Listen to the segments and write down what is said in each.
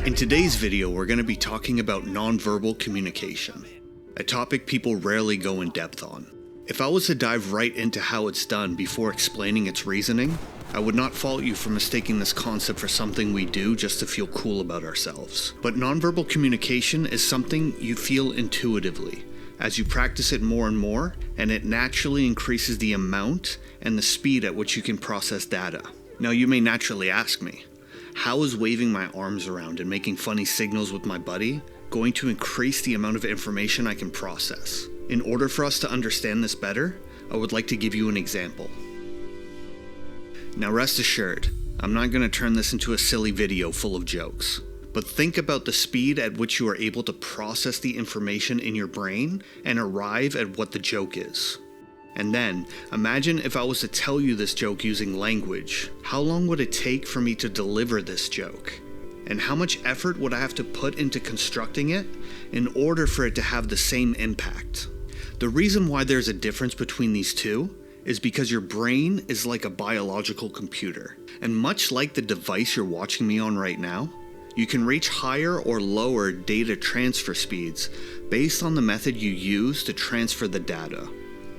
In today's video, we're going to be talking about nonverbal communication, a topic people rarely go in depth on. If I was to dive right into how it's done before explaining its reasoning, I would not fault you for mistaking this concept for something we do just to feel cool about ourselves. But nonverbal communication is something you feel intuitively as you practice it more and more, and it naturally increases the amount and the speed at which you can process data. Now you may naturally ask me, how is waving my arms around and making funny signals with my buddy going to increase the amount of information I can process? In order for us to understand this better, I would like to give you an example. Now rest assured, I'm not going to turn this into a silly video full of jokes, but think about the speed at which you are able to process the information in your brain and arrive at what the joke is. And then, imagine if I was to tell you this joke using language. How long would it take for me to deliver this joke? And how much effort would I have to put into constructing it in order for it to have the same impact? The reason why there's a difference between these two is because your brain is like a biological computer. And much like the device you're watching me on right now, you can reach higher or lower data transfer speeds based on the method you use to transfer the data.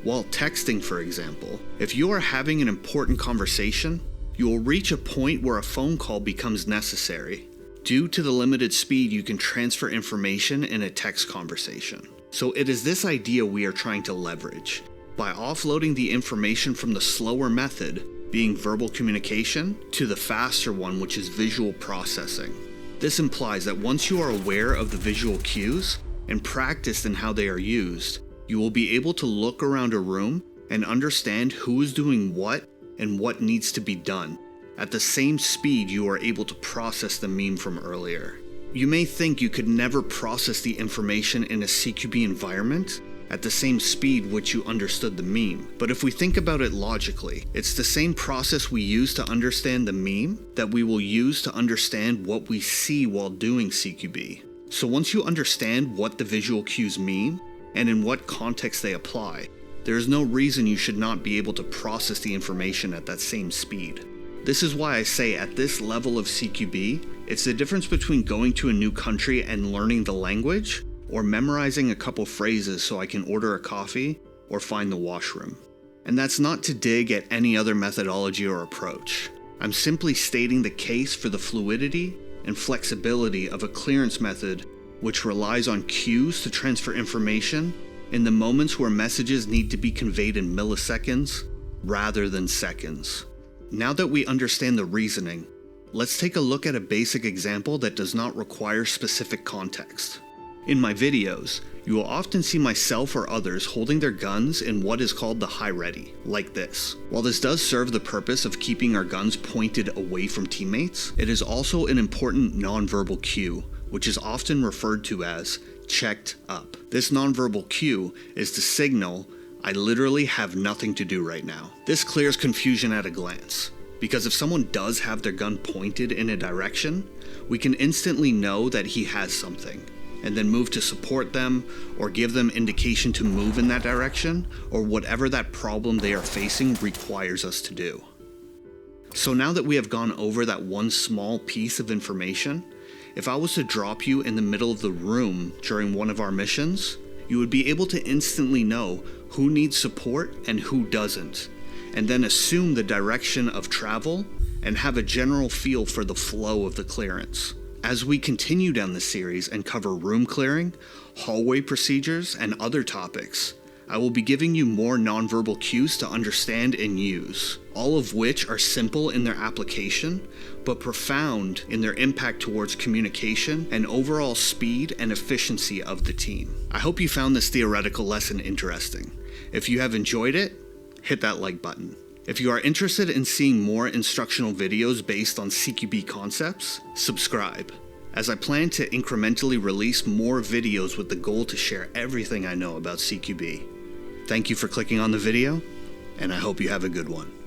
While texting, for example, if you are having an important conversation, you will reach a point where a phone call becomes necessary due to the limited speed you can transfer information in a text conversation. So it is this idea we are trying to leverage. By offloading the information from the slower method, being verbal communication, to the faster one, which is visual processing. This implies that once you are aware of the visual cues and practiced in how they are used, you will be able to look around a room and understand who is doing what and what needs to be done at the same speed you are able to process the meme from earlier. You may think you could never process the information in a CQB environment at the same speed which you understood the meme. But if we think about it logically, it's the same process we use to understand the meme that we will use to understand what we see while doing CQB. So once you understand what the visual cues mean, and in what context they apply, there is no reason you should not be able to process the information at that same speed. This is why I say at this level of CQB, it's the difference between going to a new country and learning the language, or memorizing a couple phrases so I can order a coffee or find the washroom. And that's not to dig at any other methodology or approach. I'm simply stating the case for the fluidity and flexibility of a clearance method which relies on cues to transfer information in the moments where messages need to be conveyed in milliseconds rather than seconds. Now that we understand the reasoning, let's take a look at a basic example that does not require specific context. In my videos, you will often see myself or others holding their guns in what is called the high ready, like this. While this does serve the purpose of keeping our guns pointed away from teammates, it is also an important nonverbal cue, which is often referred to as checked up. This nonverbal cue is the signal, I literally have nothing to do right now. This clears confusion at a glance, because if someone does have their gun pointed in a direction, we can instantly know that he has something, and then move to support them or give them indication to move in that direction, or whatever that problem they are facing requires us to do. So now that we have gone over that one small piece of information, if I was to drop you in the middle of the room during one of our missions, you would be able to instantly know who needs support and who doesn't, and then assume the direction of travel and have a general feel for the flow of the clearance. As we continue down the series and cover room clearing, hallway procedures, and other topics, I will be giving you more nonverbal cues to understand and use, all of which are simple in their application, but profound in their impact towards communication and overall speed and efficiency of the team. I hope you found this theoretical lesson interesting. If you have enjoyed it, hit that like button. If you are interested in seeing more instructional videos based on CQB concepts, subscribe, as I plan to incrementally release more videos with the goal to share everything I know about CQB. Thank you for clicking on the video, and I hope you have a good one.